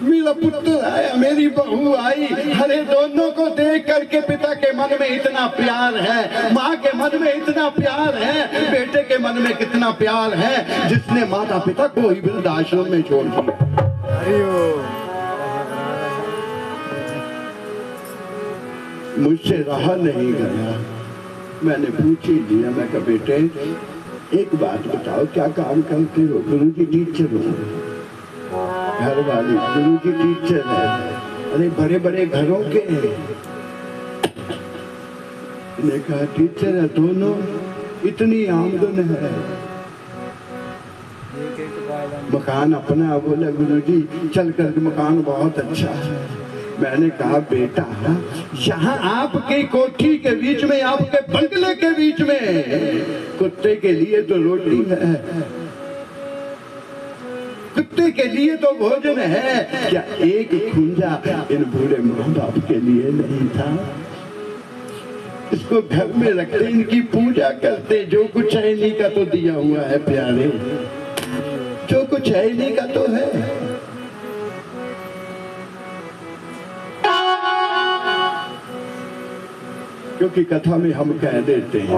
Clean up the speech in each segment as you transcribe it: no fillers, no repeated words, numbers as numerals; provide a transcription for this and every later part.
मेरा पुत्र आया, मेरी बहू आई, अरे दोनों को देख करके पिता के मन में इतना प्यार है, माँ के मन में इतना प्यार है, बेटे के मन में कितना प्यार है, जिसने माता पिता को ही वृद्धाश्रम में छोड़ दिया। मुझसे रहा नहीं गया, मैंने पूछ ही लिया। मैं कहा बेटे एक बात बताओ, क्या काम करते हो? गुरुजी टीचर हो। घर वाली गुरुजी टीचर है, अरे बड़े बड़े घरों के हैं। मैंने कहा टीचर है दोनों, इतनी आमदन है, मकान अपना। बोला गुरुजी चल कर मकान बहुत अच्छा है। मैंने कहा बेटा यहाँ आपके कोठी के बीच में, आपके बंगले के बीच में कुत्ते के लिए तो रोटी है, कुत्ते के लिए तो भोजन है, क्या एक खुंजा इन बूढ़े माँ बाप के लिए नहीं था? इसको घर में रखते, इनकी पूजा करते, जो कुछ है इन्हीं का तो दिया हुआ है प्यारे, जो कुछ है इन्हीं का तो है। क्योंकि कथा में हम कह देते हैं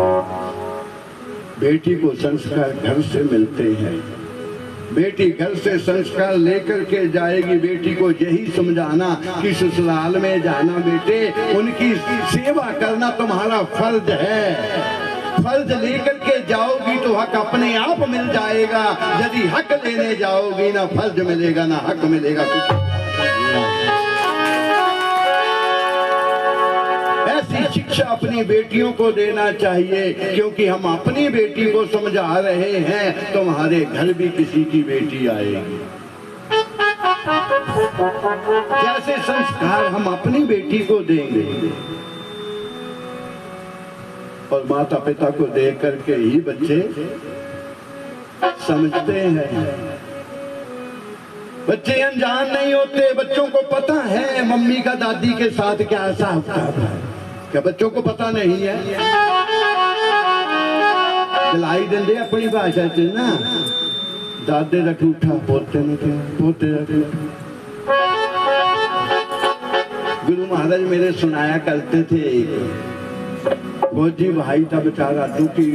बेटी को संस्कार घर से मिलते हैं, बेटी घर से संस्कार लेकर के जाएगी। बेटी को यही समझाना कि ससुराल में जाना बेटे, उनकी सेवा करना तुम्हारा फर्ज है। फर्ज लेकर के जाओगी तो हक अपने आप मिल जाएगा, यदि हक लेने जाओगी ना फर्ज मिलेगा ना हक मिलेगा। ऐसी शिक्षा अपनी बेटियों को देना चाहिए, क्योंकि हम अपनी बेटी को समझा रहे हैं, तुम्हारे घर भी किसी की बेटी आएगी। जैसे संस्कार हम अपनी बेटी को देंगे और माता पिता को देख करके ही बच्चे समझते हैं। बच्चे अनजान नहीं होते, बच्चों को पता है मम्मी का दादी के साथ क्या हिसाब है। क्या बच्चों को पता नहीं है? दिलाई देंगे अपनी भाषा से ना, दादे का ठूठा पोते ने क्या, पोते गुरु महाराज मेरे सुनाया करते थे। फौजी भाई था बेचारा, दुखी,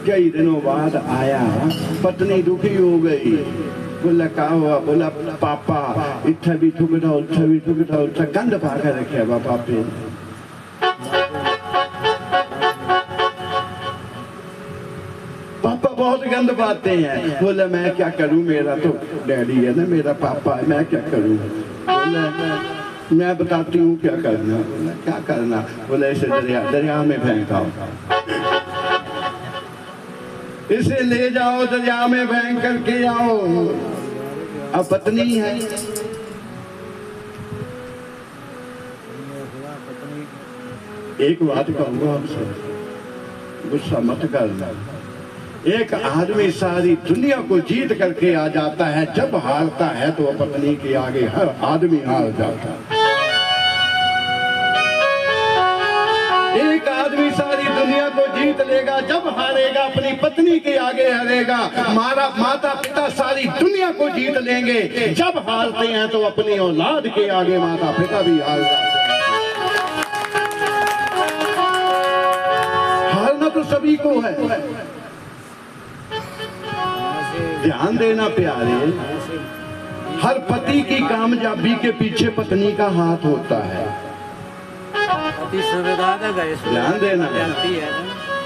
कई दिनों बाद आया, पत्नी दुखी हो गई। बोला क्या हुआ? बोला पापा इतना भी ठुकड़ा उठा भी ठुकड़ा उठा गंद पाकर रखे पापा पे। पापा बहुत गंद पाते हैं। बोला मैं क्या करूं, मेरा तो डैडी है ना, मेरा पापा है, मैं क्या करूं? बोला मैं बताती हूँ क्या करना। बोला क्या करना? बोला इसे दरिया में फेंकाओ, इसे ले जाओ दरिया में फेंक करके आओ। अब पत्नी है, एक बात कहूँगा आपसे, गुस्सा मत करना। एक आदमी सारी दुनिया को जीत करके आ जाता है, जब हारता है तो पत्नी के आगे हर आदमी हार जाता है। एक आदमी सारी दुनिया को जीत लेगा, जब हारेगा अपनी पत्नी के आगे हारेगा। माता पिता सारी दुनिया को जीत लेंगे, जब हारते हैं तो अपनी औलाद के आगे माता पिता भी हार जाते हैं। हारना तो सभी को है। ध्यान देना प्यारे, हर पति की कामयाबी के पीछे पत्नी का हाथ होता है। ध्यान देना,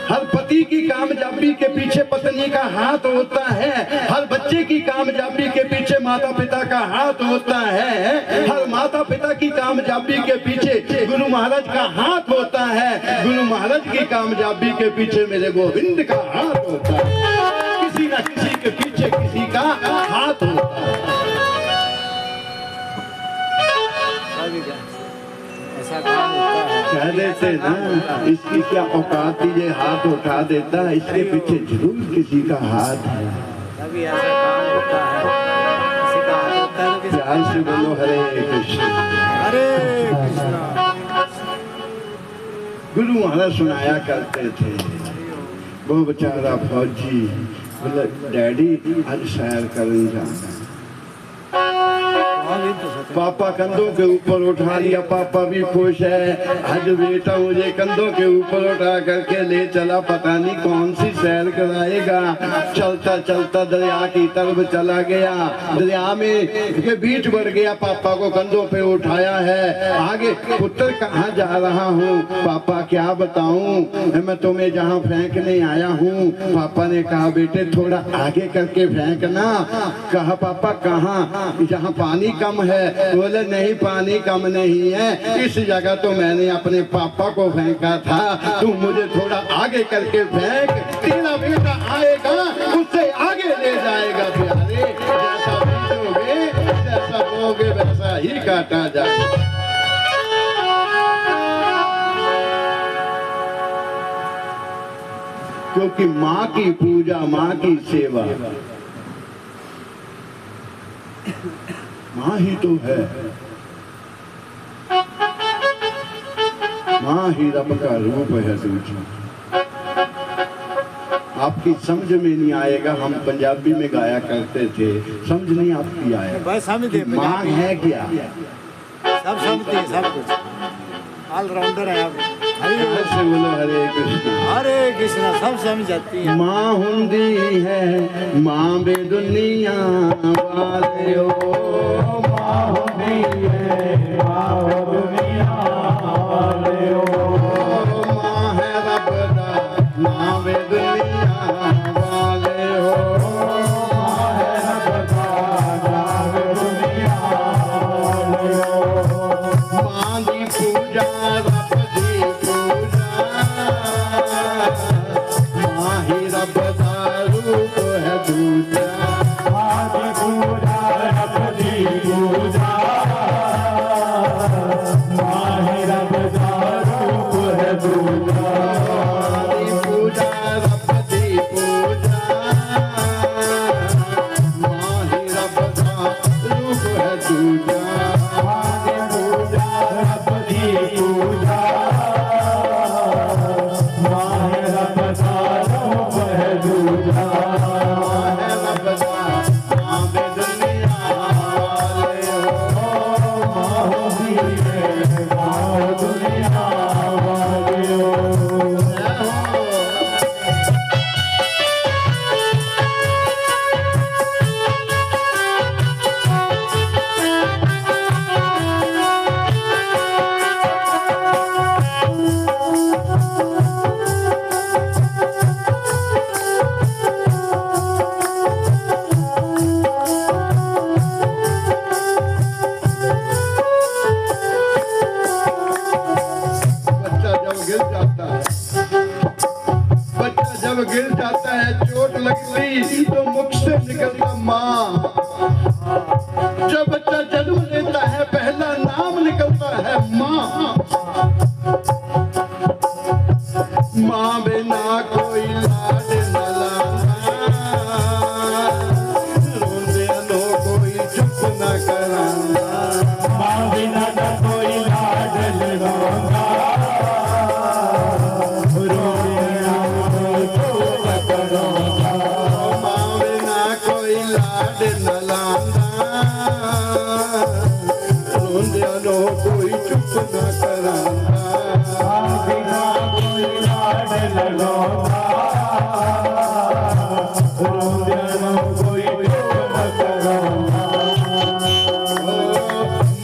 हर पति की कामयाबी के पीछे पत्नी का हाथ होता है। हर बच्चे की कामयाबी के पीछे माता पिता का हाथ होता है। हर माता पिता की कामयाबी के पीछे गुरु महाराज का हाथ होता है। गुरु महाराज की कामयाबी के पीछे मेरे गोविंद का हाथ होता है। किसी न किसी के पीछे किसी का हाथ होता है। कह देते ना, इसकी क्या औकात, ये हाथ उठा देता, इसके पीछे जरूर किसी का हाथ है। ध्यान से बोलो हरे कृष्ण हरे कृष्ण। गुरु महाराज सुनाया करते थे, वो बेचारा फौजी बोला डैडी आज सैर करने जाना। पापा कंधों के ऊपर उठा लिया, पापा भी खुश है। आज बेटा मुझे कंधों के ऊपर उठा करके ले चला, पता नहीं कौन सी सैर कराएगा। चलता चलता दरिया की तरफ चला गया, दरिया में के बीच बढ़ गया, पापा को कंधों पे उठाया है। आगे पुत्र कहाँ जा रहा हूँ पापा क्या बताऊं, मैं तुम्हें जहाँ फेंकने आया हूँ। पापा ने कहा बेटे थोड़ा आगे करके फेंकना। कहा पापा कहाँ, जहाँ पानी कम है। बोले नहीं पानी कम नहीं है, इस जगह तो मैंने अपने पापा को फेंका था, तू मुझे थोड़ा आगे करके फेंक, तेरा बेटा आएगा उससे आगे ले जाएगा। प्यारे जैसा बीजोगे जैसा बोगे वैसा ही काटा जाएगा। क्योंकि माँ की पूजा, माँ की सेवा माँ ही तो है। माँ ही रब का रूप है दूसरा। आपकी समझ में नहीं आएगा, हम पंजाबी में गाया करते थे, समझ नहीं आपकी आएगा। माँ है क्या? सब समझते हैं, सब कुछ ऑलराउंडर है आप। से बोलो हरे कृष्ण हरे कृष्ण, सब समझ जाती है। माँ हुंदी है माँ बे दुनिया वाले ओ, माँ हुंदी है माँ दुनिया वाले ओ, माँ है रब दा माँ बे दुनिया वाले ओ, माँ है रब दा माँ बे दुनिया वाले ओ, माँ दी पूजा रब दी पूजा, माँ ही रब दा रूप है दूजा। माँ दी पूजा रब दी पूजा, माँ ही रब दा रूप है दूजा। माँ दी पूजा रब दी पूजा, माँ ही रब दा रूप है दूजा। माँ दी पूजा रब दी पूजा, गिर जाता है, चोट लगती तो मुख से निकलता माँ। जब बच्चा जन्म लेता है पहला नाम निकलता है माँ। माँ बिना कोई लाड न लाना, रोंदे नो कोई चुप न कराना। माँ बिना न कोई लाड न लाना, लाड न लाना, रोंदे नो कोई चुप न कराना। बिना कोई लाड न लाना, रोंदे नो कोई चुप न कराना।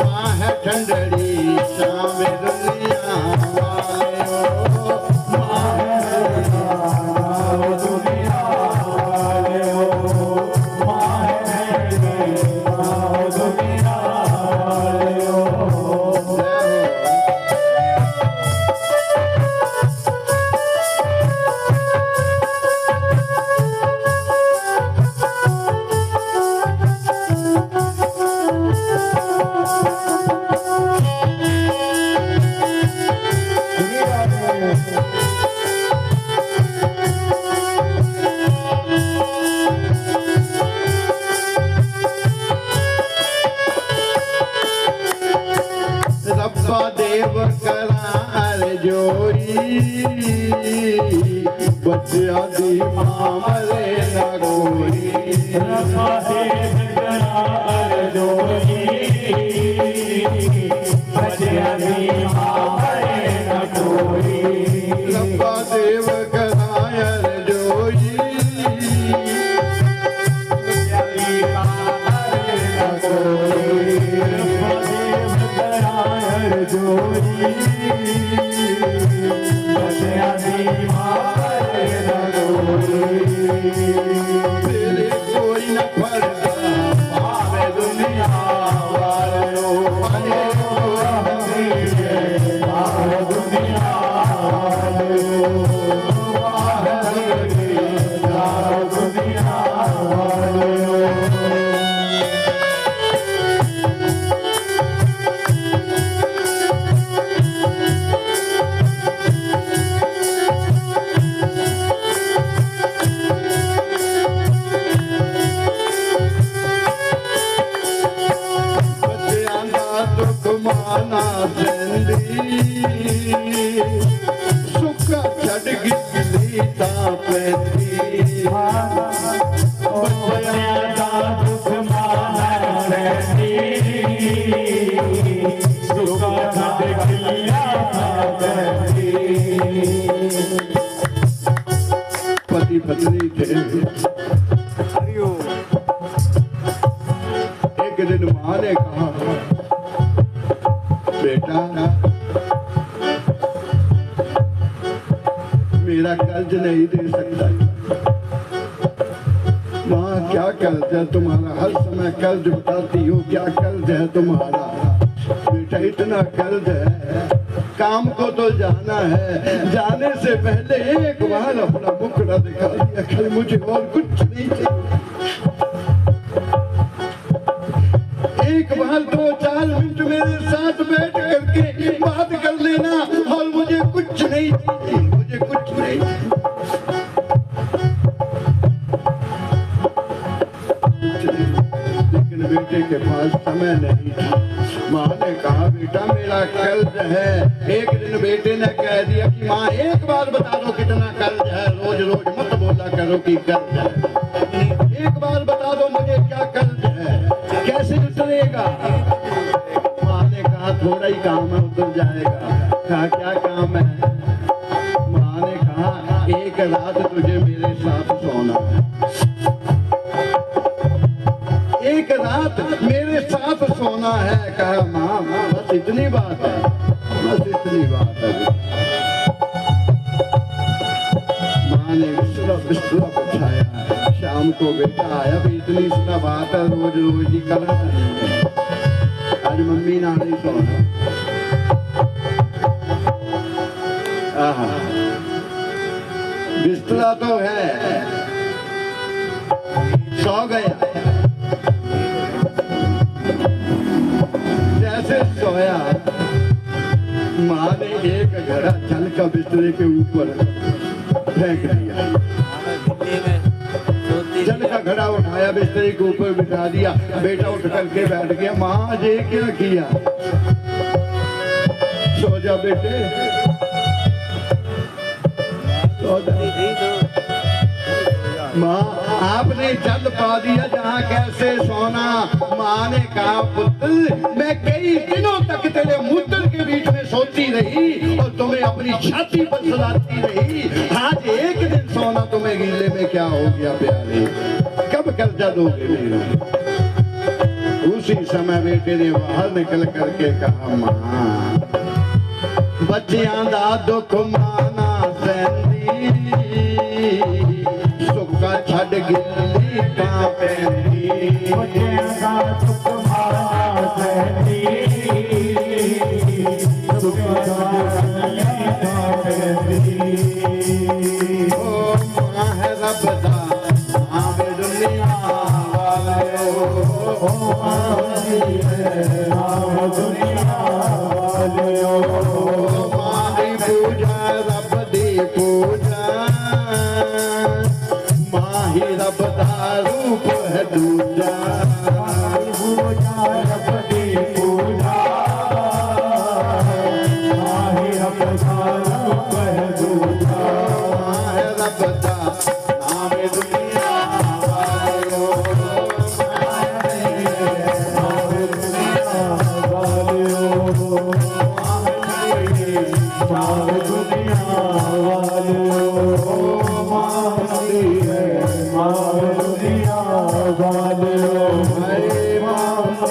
माँ है ठंडड़ी शाम दुनिया वाले ओ, माँ है दुनिया वाले ओ, रब्बा देव करार जोरी, बच्चा दी मां मरे न कोई। रब्बा देव करार जोरी, तेरे कोई न फरदा पावे दुनिया वालो पावे दुनिया माना सुख छड़ गिली ता पैंदी दुख माना सुख छड़ गिलिया पति पत्नी थे। एक दिन मां ने कहा बेटा मेरा कर्ज नहीं दे सकता। माँ क्या कर्ज है तुम्हारा? हर समय कर्ज बताती हो, क्या कर्ज है तुम्हारा? बेटा इतना कर्ज है, काम को तो जाना है, जाने से पहले एक बार अपना मुखड़ा दिखा दिया कि मुझे और कुछ नहीं चाहिए। एक बार 2-4 मिनट मेरे साथ बैठ करके बात कर लेना और मुझे कुछ नहीं चाहिए, मुझे कुछ नहीं चाहिए। लेकिन बेटे के पास समय नहीं था। माँ ने कहा बेटा मेरा कर्ज है। एक दिन बेटे ने कह दिया कि माँ एक बार बता दो कितना कर्ज है, रोज रोज मत बोला करो कि कर्ज है। एक बार बता दो मुझे क्या कर्ज है, कैसे उतरेगा? माँ ने कहा थोड़ा ही काम है, उतर जाएगा। कहा क्या काम है? माँ ने कहा एक रात तुझे मेरे साथ सोना है, एक रात मेरे साथ सोना है। कहा माँ बस इतनी बात है, बस इतनी बात है। माँ ने बिस्तरा बिछाया। शाम को बेटा आया भी इतनी सी बात है, रोज रोज ही कर आज मम्मी ना नहीं सोना। बिस्तरा तो है, सो गया। जैसे सोया माँ ने एक घड़ा जल का बिस्तरे के ऊपर फेंक दिया। जल का घड़ा उठाया, बिस्तरे के ऊपर बिठा दिया। बेटा उठ करके बैठ गया। माँ ये क्या किया? सो जा बेटे, सो जा। माँ आपने जल पा दिया जहाँ कैसे सोना। माँ ने कहा पुत्र मैं कई दिनों तक तेरे मूत्र के बीच में सोती रही और तुम्हें अपनी छाती पर सुलाती रही। आज एक दिन सोना तुम्हें गीले में क्या हो गया प्यारे? कब कर्जा दोगे मेरा? उसी समय बेटे ने बाहर निकल करके कहा माँ बच्चियां दा दुख माना सैंदी, सुखा छड़ गिली तां पैंदी। बच्चियां दा दुख माना सैंदी, सुखा छड़ गिली तां पैंदी। ओ मां है रब दा आवे दुनिया वाले, ओ मां है आवे दुनिया वाले। पूजा रब दी पूजा, माही रब दा रूप है दूजा।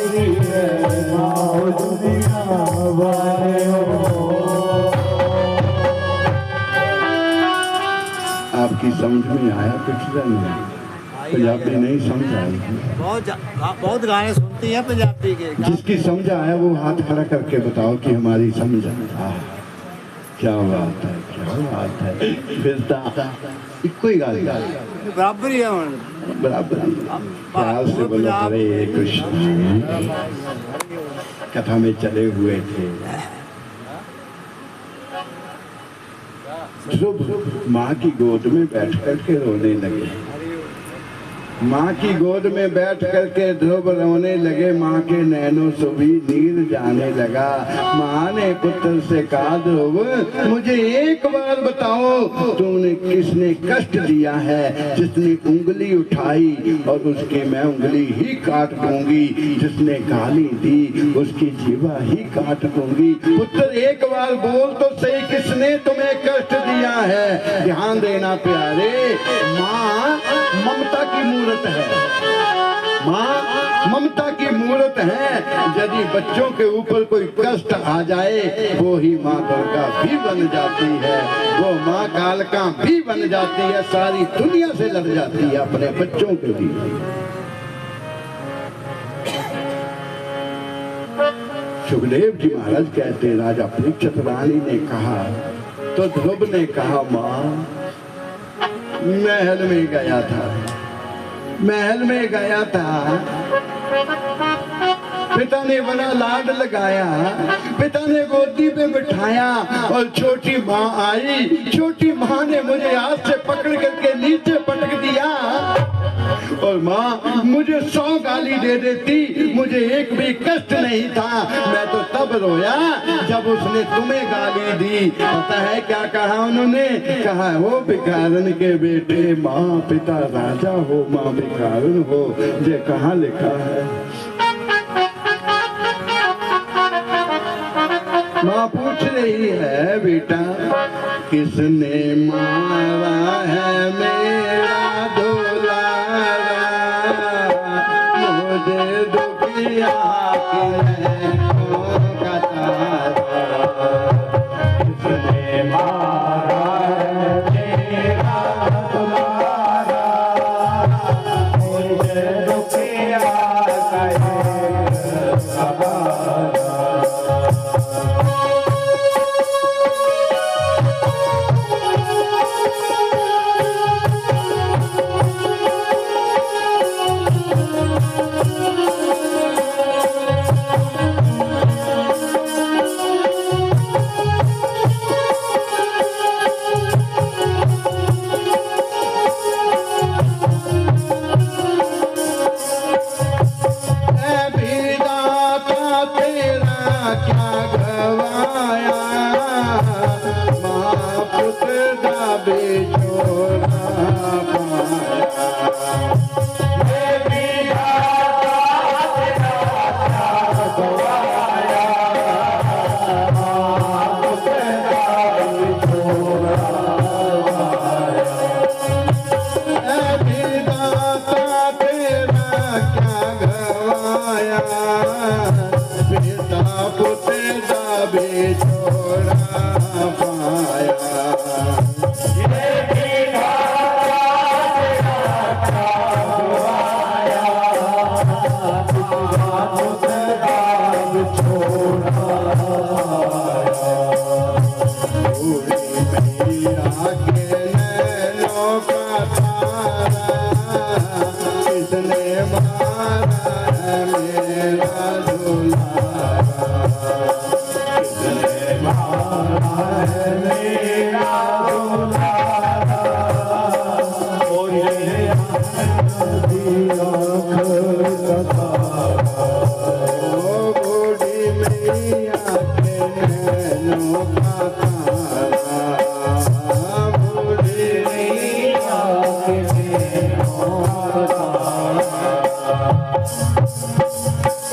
मेरी है माँ दुनिया वाले आपकी समझ में आया पिछले में? पंजाबी नहीं समझ आई? बहुत गाने सुनती हैं पंजाबी के। जिसकी समझ आया वो हाथ खड़ा करके बताओ कि हमारी समझ आ। क्या बात है, क्या बात है। फिर कोई गाल बराबर ही है बराबर प्यार से बोलो हरे कृष्ण। कथा में चले हुए थे, ध्रुव माँ की गोद में बैठ करके रोने लगे। माँ की गोद में बैठ करके ध्रुव रोने लगे। माँ के नैनों से भी नीर जाने लगा। माँ ने पुत्र से कहा, ध्रुव मुझे एक बार बताओ, तूने किसने कष्ट दिया है? जिसने उंगली उठाई और उसकी मैं उंगली ही काट दूंगी, जिसने गाली दी उसकी जीवा ही काट दूंगी। पुत्र एक बार बोल तो सही, किसने तुम्हें कष्ट दिया है? ध्यान देना प्यारे, माँ ममता की मूर्त है। माँ ममता की मूर्त है। यदि बच्चों के ऊपर कोई कष्ट आ जाए, वो ही माँ दुर्गा भी बन जाती है, वो माँ कालका भी बन जाती है। सारी दुनिया से लड़ जाती है अपने बच्चों के लिए। सुखदेव जी महाराज कहते, राजा परीक्षित रानी ने कहा तो ध्रुव ने कहा, माँ महल में गया था, महल में गया था, पिता ने बड़ा लाड लगाया, पिता ने गोदी पे बिठाया और छोटी माँ आई। छोटी माँ ने मुझे हाथ से पकड़ करके नीचे पटक दिया और माँ मुझे 100 गाली दे देती, मुझे एक भी कष्ट नहीं था। मैं तो तब रोया जब उसने तुम्हें गाली दी। पता है क्या कहा उन्होंने? कहा, हो भिखारन के बेटे, माँ पिता राजा हो, माँ भिखारन हो। ये कहाँ लिखा है? माँ पूछ रही है, बेटा किसने मारा है मेरा दुलारा? मुझे दुखिया का तारा, किसने मारा है मेरा दुलारा? मुझे दुखिया का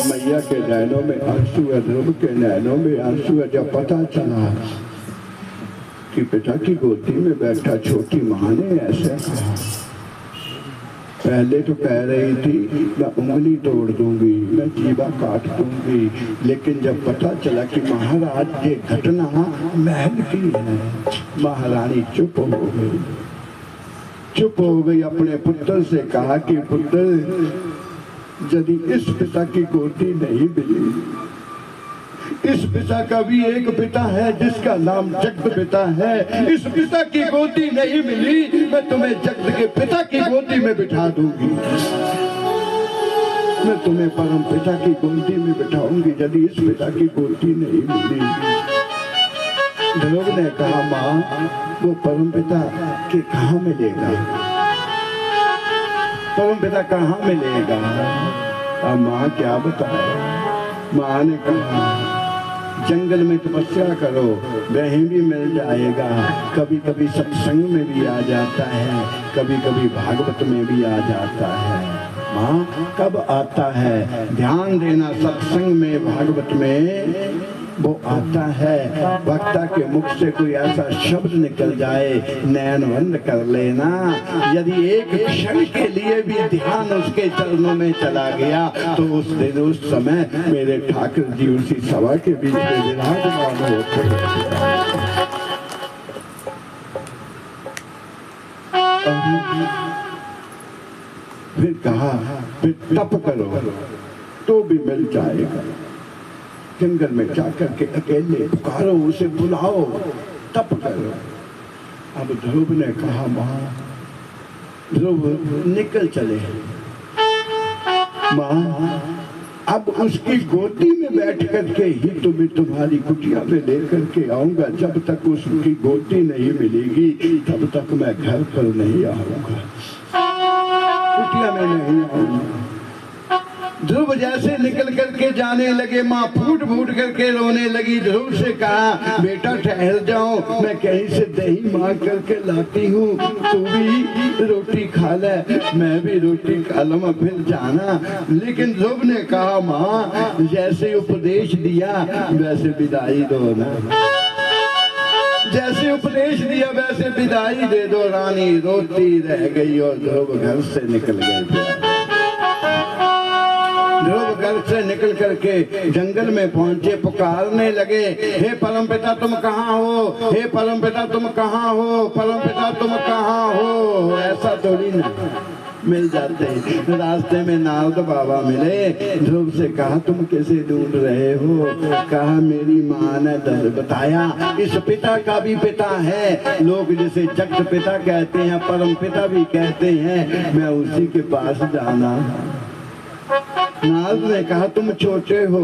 मैया के नैनों में आंसू है, ध्रुव के नैनों में आंसू है। जब पता चला कि पिता की गोदी में बैठा छोटी माँ ने ऐसे कहा, पहले तो कह रही थी मैं उंगली तोड़ दूंगी, मैं जीवा काट दूंगी, लेकिन जब पता चला कि महाराज ये घटना महल की है, महारानी चुप हो गई। चुप हो गई, अपने पुत्र से कहा कि पुत्र, यदि इस पिता की गोदी नहीं मिली, इस पिता का भी एक पिता है जिसका नाम जगत पिता है, इस पिता की गोदी नहीं मिली, मैं तुम्हें जगत के पिता की गोदी में बिठा दूंगी, मैं तुम्हें परम पिता की गोदी में बिठाऊंगी यदि इस पिता की गोदी नहीं मिली। ध्रुव ने कहा माँ, वो परम पिता के कहाँ मिलेगा, परम पिता कहाँ मिलेगा? अब माँ क्या बताए? माँ ने कहा जंगल में तपस्या करो, वहीं भी मिल जाएगा, कभी कभी सत्संग में भी आ जाता है, कभी कभी भागवत में भी आ जाता है। माँ कब आता है? ध्यान देना, सत्संग में भागवत में वो आता है। वक्ता के मुख से कोई ऐसा शब्द निकल जाए, नैन बंद कर लेना, यदि एक क्षण के लिए भी ध्यान उसके चरणों में चला गया तो उस दिन उस समय मेरे ठाकुर जी उसी सभा के बीच में विराजमान होते हैं। फिर कहा फिर तप करो तो भी मिल जाएगा, जंगल में जाकर के अकेले पुकारो, उसे बुलाओ, तप करो। अब ध्रुव ने कहा माँ, ध्रुव निकल चले। माँ अब उसकी गोदी में बैठ करके ही तुम्हें तुम्हारी कुटिया में लेकर के आऊंगा, जब तक उसकी गोदी नहीं मिलेगी तब तक मैं घर पर नहीं आऊंगा, कुटिया में नहीं आऊंगा। ध्रुव जैसे निकल करके जाने लगे, माँ फूट फूट करके रोने लगी। ध्रुव से कहा बेटा ठहर जाओ, मैं कहीं से दही मांग करके लाती हूँ, तू भी रोटी खा ले, मैं भी रोटी खा लूँ, फिर जाना। लेकिन ध्रुव ने कहा माँ जैसे उपदेश दिया वैसे विदाई दो ना, जैसे उपदेश दिया वैसे विदाई दे दो। रानी रोती रह गई और ध्रुव घर से निकल गए। ध्रुव घर से निकल करके जंगल में पहुंचे, पुकारने लगे हे परमपिता तुम कहाँ हो, हे परमपिता तुम कहाँ हो, परमपिता तुम कहाँ हो। ऐसा थोड़ी ना मिल जाते। रास्ते में नारद बाबा मिले, ध्रुव से कहा तुम कैसे ढूंढ रहे हो? कहा मेरी माँ ने बताया इस पिता का भी पिता है, लोग जिसे जगत पिता कहते हैं परम पिता भी कहते हैं, मैं उसी के पास जाना। नारद ने कहा तुम छोटे हो,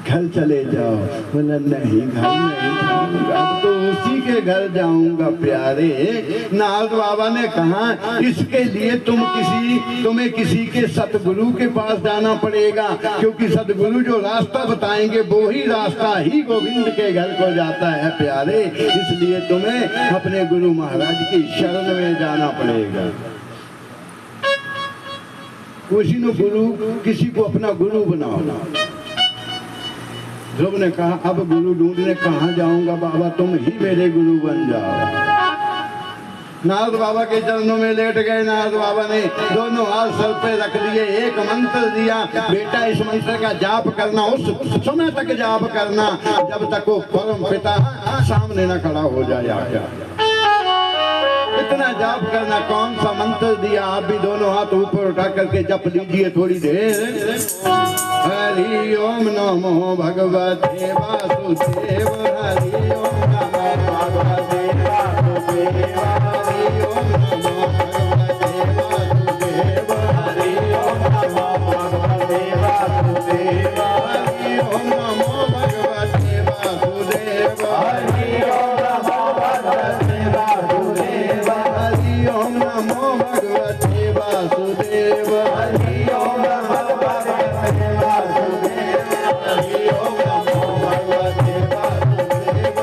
घर चले जाओ। बोला नहीं घर नहीं जाऊंगा, अब तो उसी के घर जाऊंगा प्यारे। नारद बाबा ने कहा इसके लिए तुम्हें किसी के सतगुरु के पास जाना पड़ेगा, क्योंकि सतगुरु जो रास्ता बताएंगे वो ही रास्ता ही गोविंद के घर को जाता है प्यारे, इसलिए तुम्हें अपने गुरु महाराज की शरण में जाना पड़ेगा। किसी को अपना गुरु बनाओ। ध्रुव ने कहा अब गुरु ढूंढने कहाँ जाऊंगा बाबा, तुम ही मेरे गुरु बन जाओ। नारद बाबा के चरणों में लेट गए। नारद बाबा ने दोनों हाथ सर पे रख दिए, एक मंत्र दिया, बेटा इस मंत्र का जाप करना, उस समय तक जाप करना जब तक वो परम पिता सामने न खड़ा हो जाए आके। इतना जाप करना। कौन सा मंत्र दिया? आप भी दोनों हाथ ऊपर उठा करके जप लीजिए थोड़ी देर। हरि ओम नमो भगवते वासुदेव, हरि ओम नमो भगवते वासुदेव, हरि ओम नमो भगवते वासुदेव, हरि ओम नमो भगवते वासुदेव, हरि ओम नमो भगवते वासुदेव, हरि ओम नमो भगवते वासुदेव, हरि ओम नमो भगवते वासुदेव, हरि ओम नमो भगवते वासुदेव, हरि ओम नमो भगवते वासुदेव,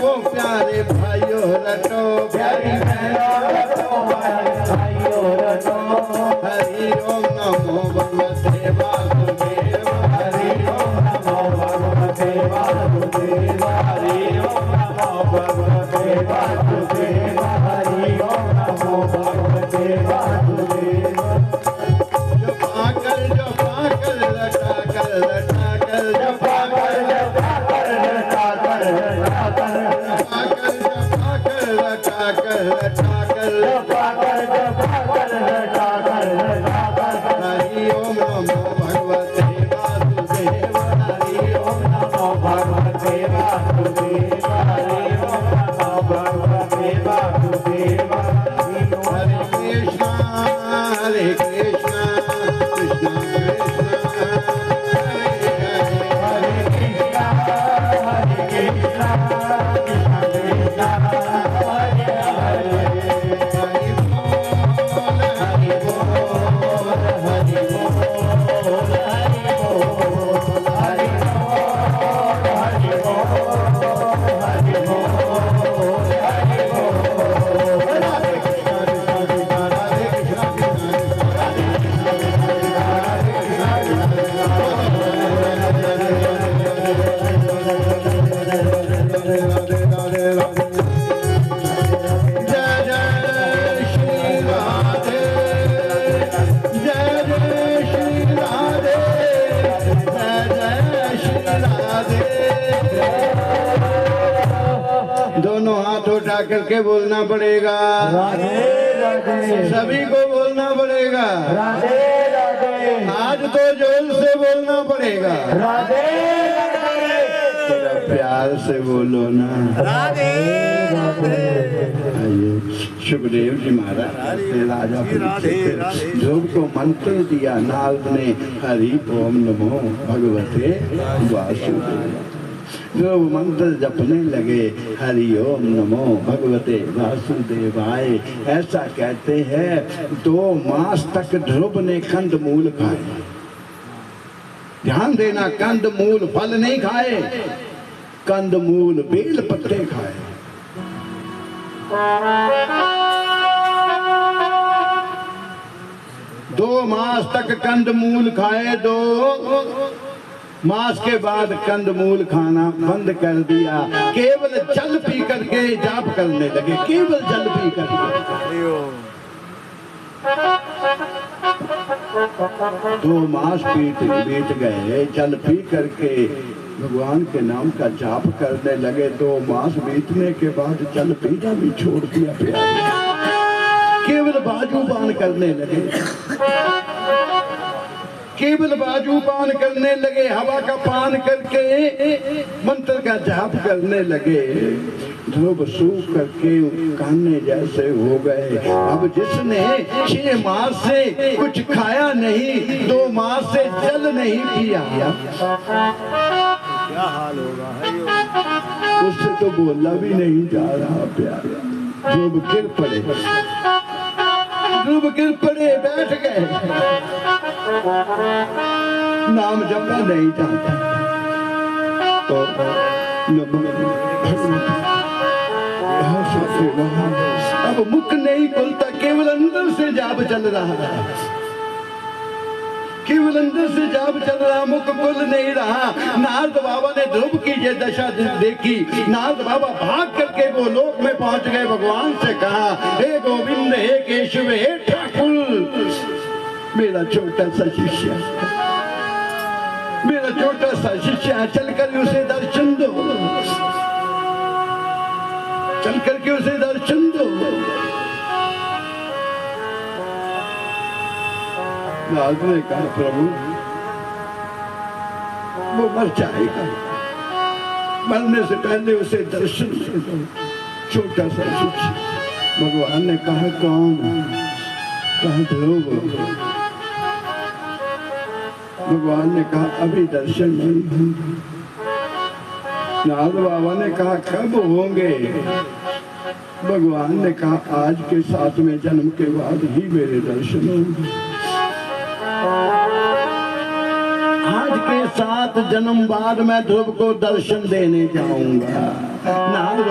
नमो प्यारे भाइयों रटो प्यारी बहनों रटो भाइयों रटो हरि ओम नमो भगवते वासुदेव हरि ओम नमो भगवते वासुदेव हरि ओम नमो भगवते वासुदेव हरि ओम नमो भगवते वासुदेव जो पाकर लटा कर हरि ओम नमो भगवते वासुदेव हरि ओम नमो भगवते वासुदेव हरि ओम नमो भगवते वासुदेव हरे कृष्णा कृष्णा कृष्णा हरे कृष्णा कृष्णा कृष्ण कृष्ण हरे हरे हरि बोल हरि बोल हरि बोल हरि बोल हरि बोल हरि बोल हरि बोल राधे कृष्णा राधे दोनों हाथ उठा करके बोलना पड़ेगा राधे राधे सभी को बोलना पड़ेगा राधे राधे आज तो जोर से बोलना पड़ेगा राधे थोड़ा प्यार से बोलो ना राधे राधे आइए सुखदेव जी महाराज राजा परीक्षित ध्रुव को मंत्र दिया नारद ने हरि ओम नमो भगवते वासुदेव ध्रुव मंत्र जपने लगे हरि ओम नमो भगवते वासुदेवाय ऐसा कहते हैं 2 मास तक ध्रुव ने कंदमूल खाए ध्यान देना कंदमूल फल नहीं खाए कंदमूल बेल पत्ते खाए 2 मास तक कंदमूल खाए 2 मास के बाद कंदमूल खाना बंद कर दिया केवल जल पी करके जाप करने लगे केवल जल पी करके हरि ओम 2 मास बीत गए जल पी करके भगवान के नाम का जाप करने लगे 2 मास बीतने के बाद जल पीना भी छोड़ दिया प्यारे केवल बाजू पान करने लगे केवल बाजू पान करने लगे हवा का पान करके मंत्र का जाप करने लगे ध्रुव सूख करके कान्हे जैसे हो गए अब जिसने 6 मास से कुछ खाया नहीं 2 मास से जल नहीं पिया क्या हाल होगा हरि ओम उससे तो बोला भी नहीं जा रहा प्यारा ध्रुव गिर पड़े बैठ गए नाम जपना नहीं चाहता तो अब मुख नहीं खुलता केवल अंदर से जाप चल रहा है केवल अंदर से जाप चल रहा मुख खुल नहीं रहा नारद बाबा ने ध्रुव की ये दशा देखी नारद बाबा भाग करके वो लोक में पहुंच गए भगवान से कहा हे गोविंद हे केशव हे ठाकुर मेरा छोटा सा शिष्य चल कर उसे दर्शन दो चल करके उसे दर्शन दो नारद ने कहा प्रभु वो मर जाएगा मरने से पहले उसे दर्शन दो छोटा सा शिष्य भगवान ने कहा कौन कहा ध्रुव भगवान ने कहा अभी दर्शन नहीं होंगे नारद बाबा ने कहा कब होंगे भगवान ने कहा आज के 7वें जन्म के बाद ही मेरे दर्शन होंगे आज के 7 जन्म बाद मैं ध्रुव को दर्शन देने जाऊंगा नारद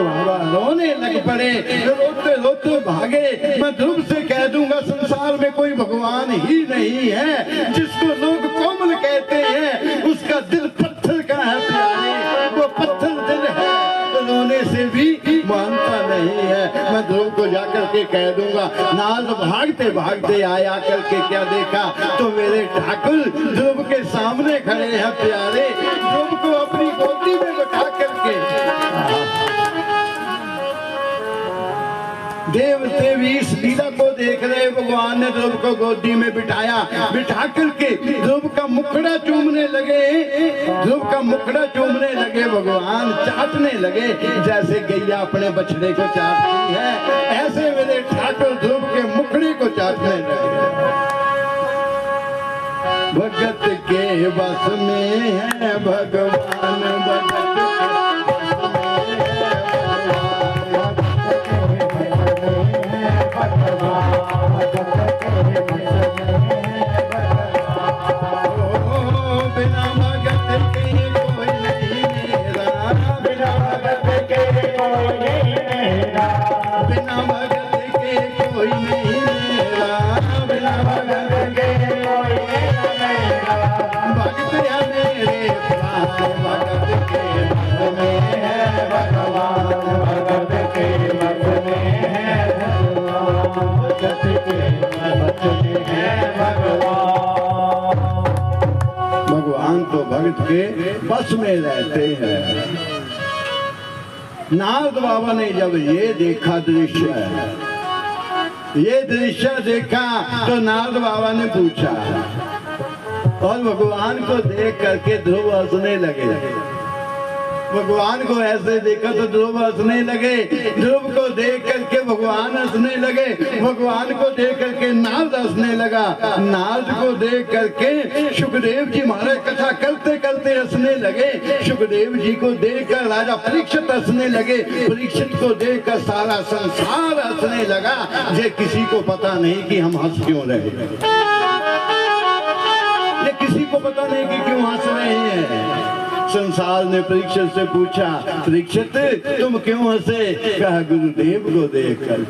रोने लग पड़े, रोते रोते भागे। मैं ध्रुव से कह दूंगा संसार में कोई भगवान ही नहीं है, जिसको लोग कोमल कहते हैं उसका दिल पत्थर का है प्यारे, वो पत्थर दिल है, रोने से भी मानता नहीं है। मैं ध्रुव को जाकर के कह दूंगा। नारद भागते भागते आया करके क्या देखा, तो मेरे ठाकुर ध्रुव के सामने खड़े हैं प्यारे, ध्रुव को अपनी गोदी में बैठा करके। देवते भी इस लीला को देख रहे, भगवान ने ध्रुव को गोदी में बिठाया, बिठा करके ध्रुव का मुखड़ा चूमने लगे, ध्रुव का मुखड़ा चूमने लगे, भगवान चाटने लगे, जैसे गैया अपने बछड़े को चाटती है, ऐसे मेरे ठाकुर ध्रुव के मुखड़े को चाटने लगे। भगत के बस में है भगवान, भगत भगवान तो भक्त के बस में रहते हैं। नारद बाबा ने जब ये देखा दृश्य, ये दृश्य देखा तो नारद बाबा ने पूछा, और भगवान को देख करके ध्रुव हंसने लगे। भगवान को ऐसे देखा तो ध्रुव हंसने लगे, ध्रुव को देख करके भगवान हंसने लगे, भगवान को देख करके नारद हंसने लगा, नारद को देख करके सुखदेव जी महाराज कथा करते करते हंसने लगे, सुखदेव जी को देखकर राजा परीक्षित हंसने लगे, परीक्षित को देखकर सारा संसार हंसने लगा। ये किसी को पता नहीं कि हम हंस क्यों रहे, ये किसी को पता नहीं कि क्यों हंस रहे हैं। संसार ने परीक्षित से पूछा, परीक्षित तुम क्यों हंसे? कहा गुरुदेव को देख कर।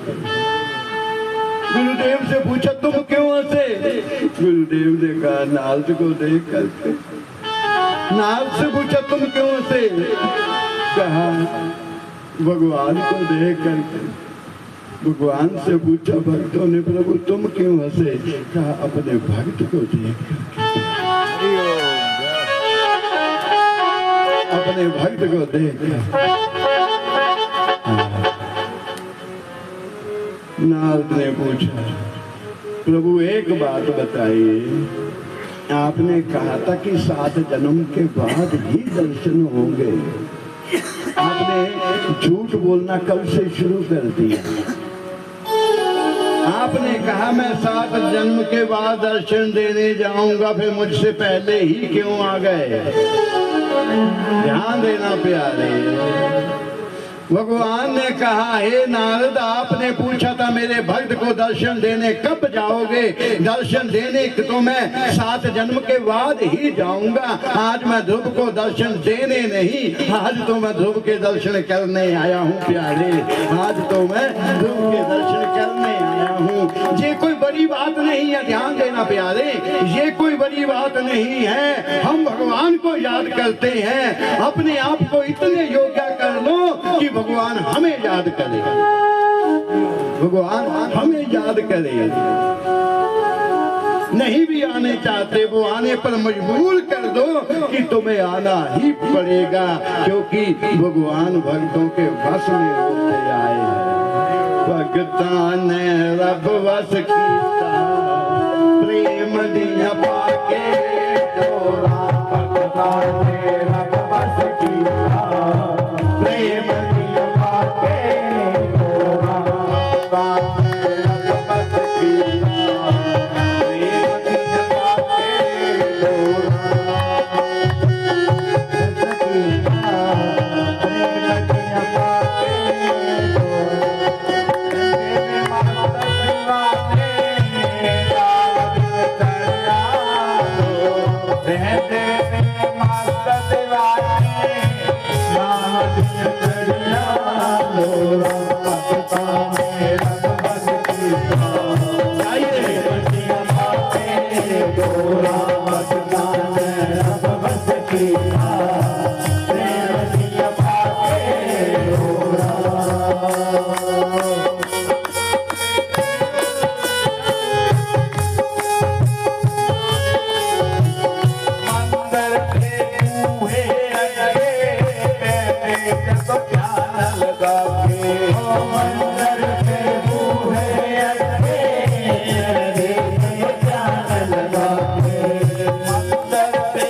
गुरुदेव से पूछा तुम क्यों हंसे? गुरुदेव ने कहा नारद को देख कर। नारद से पूछा तुम क्यों हंसे? कहा भगवान को देख कर। भगवान से पूछा भक्तों ने, प्रभु तुम क्यों हंसे? कहा अपने भक्त को देख कर, अपने भक्त को देख। नारद ने पूछा प्रभु एक बात बताइए, आपने कहा था कि 7 जन्म के बाद ही दर्शन होंगे, आपने झूठ बोलना कब से शुरू कर दिया? आपने कहा मैं 7 जन्म के बाद दर्शन देने जाऊंगा, फिर मुझसे पहले ही क्यों आ गए? ध्यान देना प्यारे। भगवान ने कहा हे नारद आपने पूछा था मेरे भक्त को दर्शन देने कब जाओगे? दर्शन देने तो मैं 7 जन्म के बाद ही जाऊंगा। आज मैं ध्रुव को दर्शन देने नहीं, आज तो मैं ध्रुव के दर्शन करने आया हूँ प्यारे, आज तो मैं ध्रुव के दर्शन करने आया हूँ। ये कोई बड़ी बात नहीं है, ध्यान देना प्यारे, ये कोई बड़ी बात नहीं है। हम भगवान को याद करते हैं, अपने आप को इतने योग्य कर लो कि भगवान हमें याद करे, भगवान हमें याद करे। नहीं भी आने चाहते वो आने पर मजबूर कर दो कि तुम्हें आना ही पड़ेगा, क्योंकि भगवान भक्तों के वश में होते आए हैं। भगतान ने रब वश कीता, प्रेम दिया पाके डोरा। भगतान ने रब वश कीता, प्रेम दिया पाके डोरा। भगतान ने रब वश कीता, रहते माता सेवा मंदिर के बूहे अटके ध्यान लगा के मंदिर पे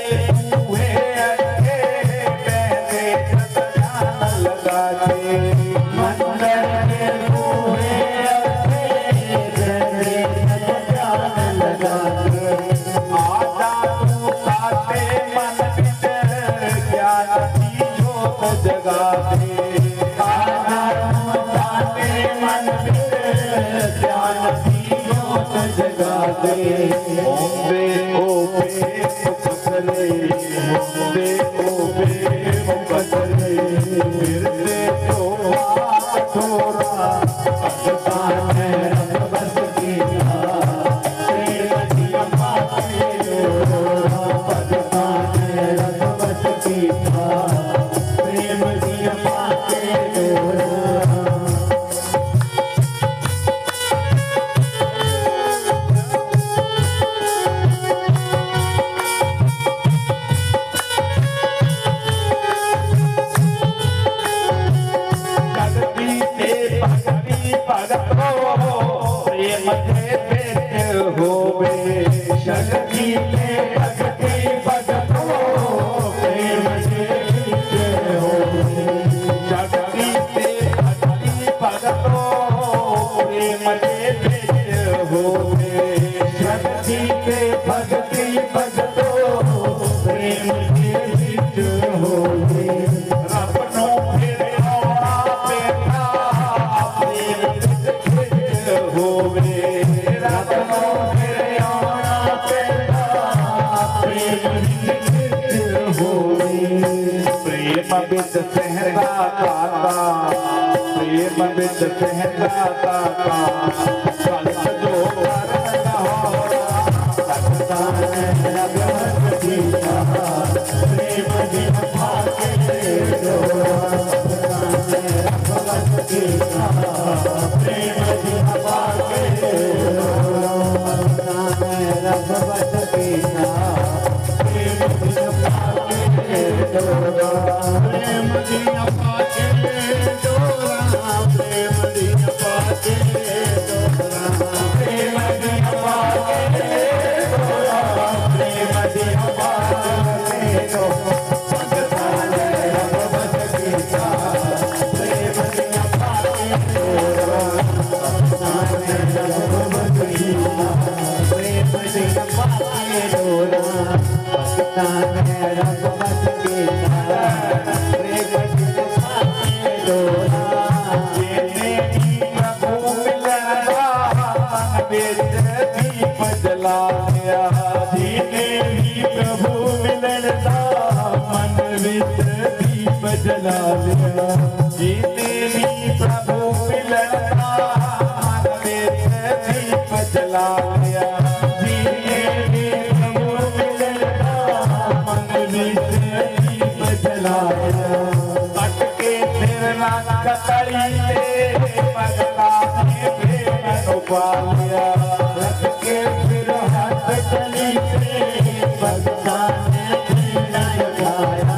बूहे अटके ध्यान लगा के मंदिर के बूहे अटके ध्यान लगा के आजा तू खाते मन भीतर ज्ञान की जोत जगा दे आजा तू खाते मन भीतर ज्ञान की जोत जगा दे ओबे ओबे मुकदरे ओबे ओबे मुकदरे फिरते तो थोड़ा भगवान है बस की प्रेम की अम्मा के भगवान है बस की प्रेम की अम्मा के जगती से भक्ति भगतो प्रेम के पेट होवे जगती से भक्ति भगतो प्रेम के पेट होवे जगती से भक्ति भगतो प्रेम के पेट होवे जगती से भक्ति भगतो प्रेम के पेट होवे अपनों फिर बेटा प्रेम होवे रत्नों फिर बेटा प्रेम होवे प्रेम बिद सहता काता प्रेम बिद सहता काता कल्प जो करना हो सकता है भगवती का प्रेम जी भागे दो भगवती का प्रेम जी भागे दो भगवती का प्रेम जी भागे दो प्रेम जी भागे डोरा प्रेम जी भागे डोरा प्रेम जी भागे डोरा प्रेम जी भागे डोरा भगवान भगवती का प्रेम जी भागे डोरा भगवान भगवती का प्रेम जी भागे डोरा भगवान भगवती का प्रेम जी भागे डोरा जिन्हें प्रभु मिलना मन बिच दीप जला दिया जिन्हें भी प्रभु मिलना मन बिच दीप जला दिया जिन्हें भी प्रभु मिलना मन बिच दीप जला दिया जिन्हें भी प्रभु मिलना मन बिच दीप जला दिया अटके फिर ना कतरी से पगला ने प्रेम पा लिया रख के फिर हाथ चली से पगला ने प्रेम लगाया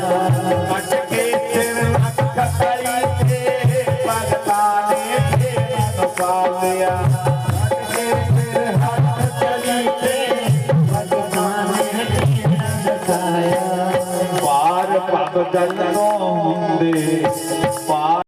अटके फिर ना कतरी से पगला ने प्रेम पा लिया रख के फिर हाथ चली से पगला ने प्रेम लगाया पार पग जल होंदे